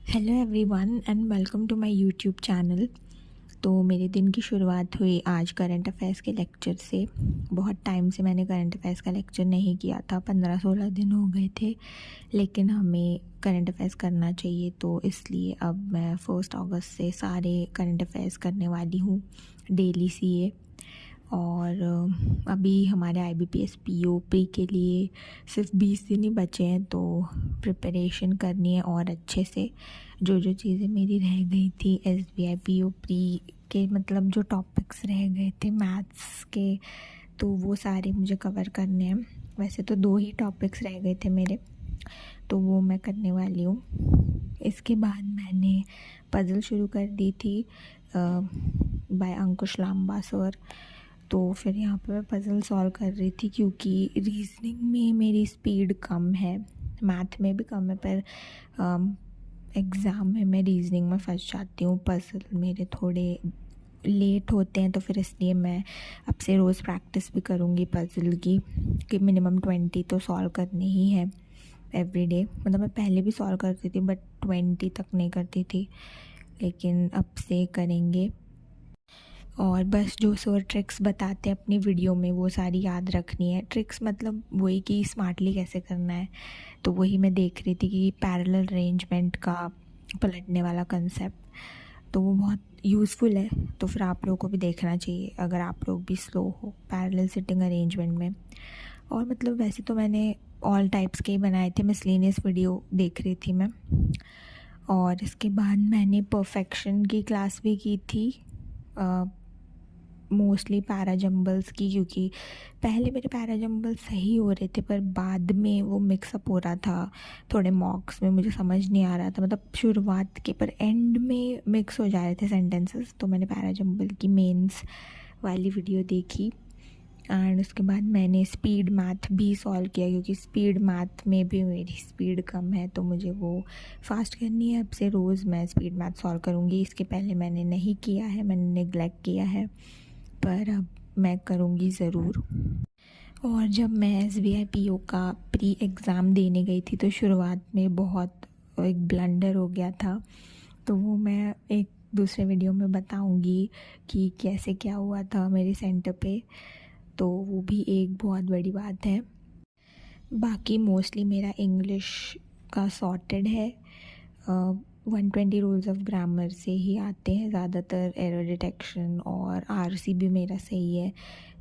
Hello everyone and welcome to my YouTube channel. तो मेरे दिन की शुरुआत हुई आज करंट अफेयर्स के लेक्चर से। बहुत टाइम से मैंने करंट अफेयर्स का लेक्चर नहीं किया था, 15-16 दिन हो गए थे, लेकिन हमें करंट अफेयर्स करना चाहिए, तो इसलिए अब मैं 1 अगस्त से सारे करंट अफेयर्स करने वाली हूँ, डेली सीए। और अभी हमारे IBPS PO प्री के लिए सिर्फ 20 दिन ही बचे हैं, तो प्रिपरेशन करनी है और अच्छे से। जो जो चीज़ें मेरी रह गई थी SBI PO प्री के, मतलब जो टॉपिक्स रह गए थे मैथ्स के, तो वो सारे मुझे कवर करने हैं। वैसे तो 2 ही टॉपिक्स रह गए थे मेरे, तो वो मैं करने वाली हूँ। इसके बाद मैंने पज़ल शुरू कर दी थी बाय अंकुश लांबा सर। तो फिर यहाँ पे मैं पज़ल सॉल्व कर रही थी, क्योंकि रीजनिंग में मेरी स्पीड कम है, मैथ में भी कम है, पर एग्ज़ाम में मैं रीजनिंग में फंस जाती हूँ। पज़ल मेरे थोड़े लेट होते हैं, तो फिर इसलिए मैं अब से रोज़ प्रैक्टिस भी करूँगी पज़ल की, कि मिनिमम 20 तो सॉल्व करने ही है एवरी डे। मतलब मैं पहले भी सॉल्व करती थी, बट 20 तक नहीं करती थी, लेकिन अब से करेंगे। और बस जो सर ट्रिक्स बताते हैं अपनी वीडियो में, वो सारी याद रखनी है। ट्रिक्स मतलब वही कि स्मार्टली कैसे करना है, तो वही मैं देख रही थी कि पैरेलल अरेंजमेंट का पलटने वाला कंसेप्ट, तो वो बहुत यूज़फुल है। तो फिर आप लोगों को भी देखना चाहिए अगर आप लोग भी स्लो हो पैरेलल सिटिंग अरेंजमेंट में। और मतलब वैसे तो मैंने ऑल टाइप्स के ही बनाए थे, मिसलेनियस वीडियो देख रही थी मैं। और इसके बाद मैंने परफेक्शन की क्लास भी की थी, मोस्टली पैराजम्बल्स की, क्योंकि पहले मेरे पैराजम्बल सही हो रहे थे, पर बाद में वो मिक्सअप हो रहा था थोड़े मॉक्स में, मुझे समझ नहीं आ रहा था, मतलब शुरुआत के पर एंड में मिक्स हो जा रहे थे सेंटेंसेस। तो मैंने पैराजम्बल की मेंस वाली वीडियो देखी। एंड उसके बाद मैंने स्पीड मैथ भी सॉल्व किया, क्योंकि स्पीड मैथ में भी मेरी स्पीड कम है, तो मुझे वो फास्ट करनी है। अब से रोज़ मैं स्पीड मैथ सॉल्व करूँगी। इसके पहले मैंने नहीं किया है, मैंने नेग्लेक्ट किया है, पर अब मैं करूँगी ज़रूर। और जब मैं SBI PO का प्री एग्ज़ाम देने गई थी, तो शुरुआत में बहुत एक ब्लंडर हो गया था, तो वो मैं एक दूसरे वीडियो में बताऊंगी कि कैसे क्या हुआ था मेरे सेंटर पे, तो वो भी एक बहुत बड़ी बात है। बाकी मोस्टली मेरा इंग्लिश का सॉर्टेड है। 120 रूल्स ऑफ ग्रामर से ही आते हैं ज़्यादातर, एरर डिटेक्शन और RC भी मेरा सही है,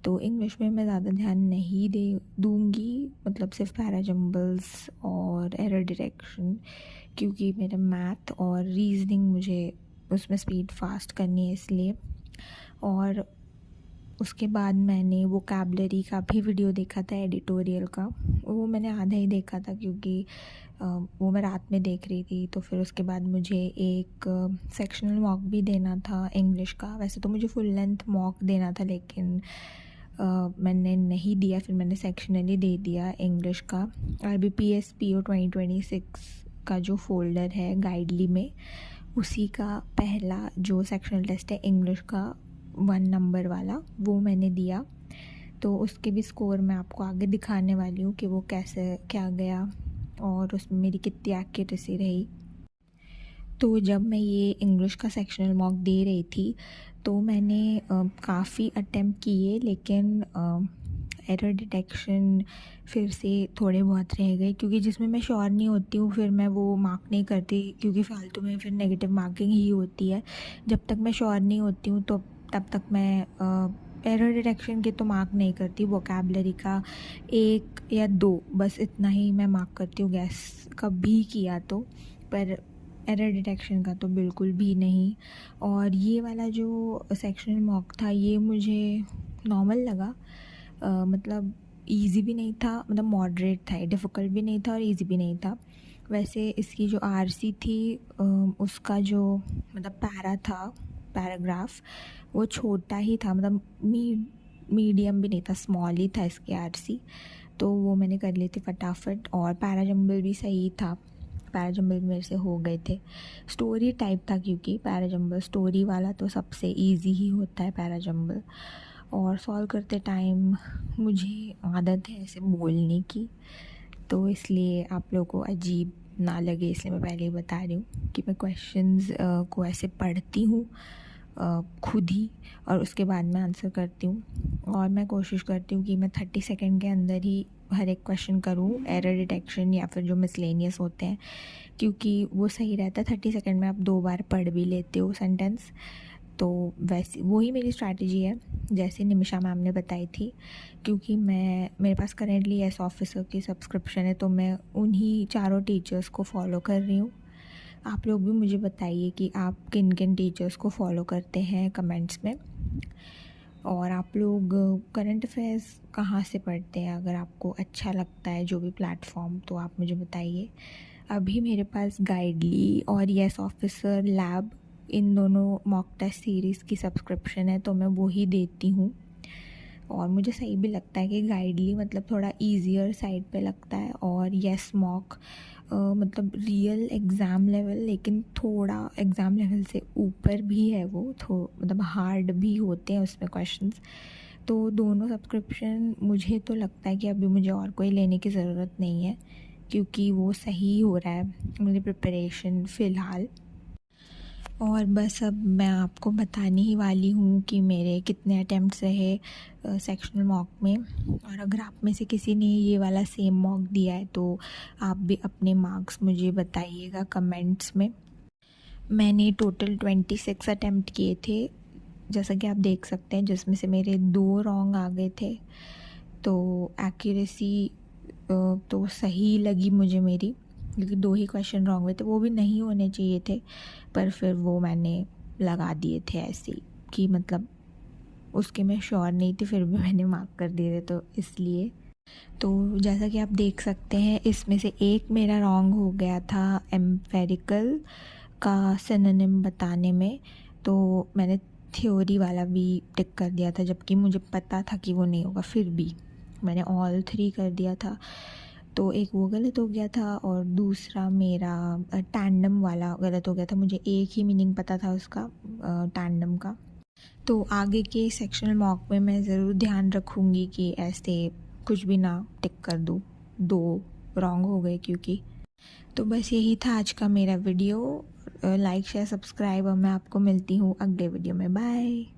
तो इंग्लिश में मैं ज़्यादा ध्यान नहीं दूंगी, मतलब सिर्फ पैराजम्बल्स और एरर डिटेक्शन, क्योंकि मेरा मैथ और रीजनिंग मुझे उसमें स्पीड फास्ट करनी है इसलिए। और उसके बाद मैंने वोकैबलरी का भी वीडियो देखा था, एडिटोरियल का, वो मैंने आधा ही देखा था, क्योंकि वो मैं रात में देख रही थी। तो फिर उसके बाद मुझे एक सेक्शनल मॉक भी देना था इंग्लिश का। वैसे तो मुझे फुल लेंथ मॉक देना था, लेकिन मैंने नहीं दिया, फिर मैंने सेक्शनली दे दिया इंग्लिश का। IBPS PO 2026 का जो फोल्डर है गाइडली में, उसी का पहला जो सेक्शनल टेस्ट है इंग्लिश का 1 नंबर वाला, वो मैंने दिया। तो उसके भी स्कोर मैं आपको आगे दिखाने वाली हूँ कि वो कैसे क्या गया और उसमें मेरी कितनी एक्यूरेसी रही। तो जब मैं ये इंग्लिश का सेक्शनल मॉक दे रही थी, तो मैंने काफ़ी अटेम्प्ट किए, लेकिन एरर डिटेक्शन फिर से थोड़े बहुत रह गए, क्योंकि जिसमें मैं श्योर नहीं होती हूँ फिर मैं वो मार्क नहीं करती, क्योंकि फालतू में फिर नेगेटिव मार्किंग ही होती है। जब तक मैं श्योर नहीं होती हूँ तो तब तक मैं एरर डिटेक्शन के तो मार्क नहीं करती। वोकैबलरी का 1 या 2 बस इतना ही मैं मार्क करती हूँ, गैस कभी किया तो, पर एरर डिटेक्शन का तो बिल्कुल भी नहीं। और ये वाला जो सेक्शनल मॉक था, ये मुझे नॉर्मल लगा, मतलब इजी भी नहीं था, मतलब मॉडरेट था, डिफ़िकल्ट भी नहीं था और इजी भी नहीं था। वैसे इसकी जो RC थी, उसका जो मतलब पैराग्राफ वो छोटा ही था, मतलब मीडियम भी नहीं था, स्मॉल ही था इसकी RC, तो वो मैंने कर ली थी फटाफट। और पैराजम्बल भी सही था, पैराजम्बल मेरे से हो गए थे। स्टोरी टाइप था, क्योंकि पैराजम्बल स्टोरी वाला तो सबसे इजी ही होता है पैराजम्बल। और सॉल्व करते टाइम मुझे आदत है ऐसे बोलने की, तो इसलिए आप लोगों को अजीब ना लगे, इसलिए मैं पहले ही बता रही हूँ कि मैं क्वेश्चंस को ऐसे पढ़ती हूँ खुद ही और उसके बाद में आंसर करती हूँ। और मैं कोशिश करती हूँ कि मैं 30 सेकंड के अंदर ही हर एक क्वेश्चन करूँ, एरर डिटेक्शन या फिर जो मिसलेनियस होते हैं, क्योंकि वो सही रहता है। 30 सेकंड में आप 2 बार पढ़ भी लेते हो सेंटेंस। तो वैसे वही मेरी स्ट्रैटेजी है जैसे निमिषा मैम ने बताई थी, क्योंकि मेरे पास करेंटली एस ऑफिसर की सब्सक्रिप्शन है, तो मैं उन्हीं चारों टीचर्स को फॉलो कर रही हूँ। आप लोग भी मुझे बताइए कि आप किन किन टीचर्स को फॉलो करते हैं कमेंट्स में, और आप लोग करंट अफेयर्स कहाँ से पढ़ते हैं। अगर आपको अच्छा लगता है जो भी प्लेटफॉर्म, तो आप मुझे बताइए। अभी मेरे पास गाइडली और येस ऑफिसर लैब, इन दोनों मॉक टेस्ट सीरीज़ की सब्सक्रिप्शन है, तो मैं वो ही देती हूँ। और मुझे सही भी लगता है कि गाइडली मतलब थोड़ा ईजियर साइड पे लगता है, और येस मॉक मतलब रियल एग्ज़ाम लेवल, लेकिन थोड़ा एग्ज़ाम लेवल से ऊपर भी है वो, मतलब हार्ड भी होते हैं उसमें क्वेश्चंस। तो दोनों सब्सक्रिप्शन मुझे तो लगता है कि अभी मुझे और कोई लेने की ज़रूरत नहीं है, क्योंकि वो सही हो रहा है मेरी प्रिपरेशन फ़िलहाल। और बस अब मैं आपको बताने ही वाली हूँ कि मेरे कितने अटैम्प्ट्स रहे सेक्शनल मॉक में। और अगर आप में से किसी ने ये वाला सेम मॉक दिया है तो आप भी अपने मार्क्स मुझे बताइएगा कमेंट्स में। मैंने टोटल 26 अटैम्प्ट किए थे, जैसा कि आप देख सकते हैं, जिसमें से मेरे 2 रॉन्ग आ गए थे। तो एक्यूरेसी तो सही लगी मुझे मेरी, क्योंकि 2 ही क्वेश्चन रॉन्ग हुए थे, वो भी नहीं होने चाहिए थे, पर फिर वो मैंने लगा दिए थे ऐसे ही कि मतलब उसके मैं श्योर नहीं थी, फिर भी मैंने मार्क कर दिए थे, तो इसलिए। तो जैसा कि आप देख सकते हैं, इसमें से एक मेरा रॉन्ग हो गया था एम्पेरिकल का सिनोनिम बताने में, तो मैंने थ्योरी वाला भी टिक कर दिया था, जबकि मुझे पता था कि वो नहीं होगा, फिर भी मैंने ऑल 3 कर दिया था। तो एक वो गलत हो गया था, और दूसरा मेरा टैंडम वाला गलत हो गया था। मुझे एक ही मीनिंग पता था उसका, टैंडम का। तो आगे के सेक्शनल मॉक में मैं ज़रूर ध्यान रखूँगी कि ऐसे कुछ भी ना टिक कर दूँ, 2 रॉन्ग हो गए क्योंकि। तो बस यही था आज का मेरा वीडियो। लाइक शेयर सब्सक्राइब, और मैं आपको मिलती हूँ अगले वीडियो में। बाय।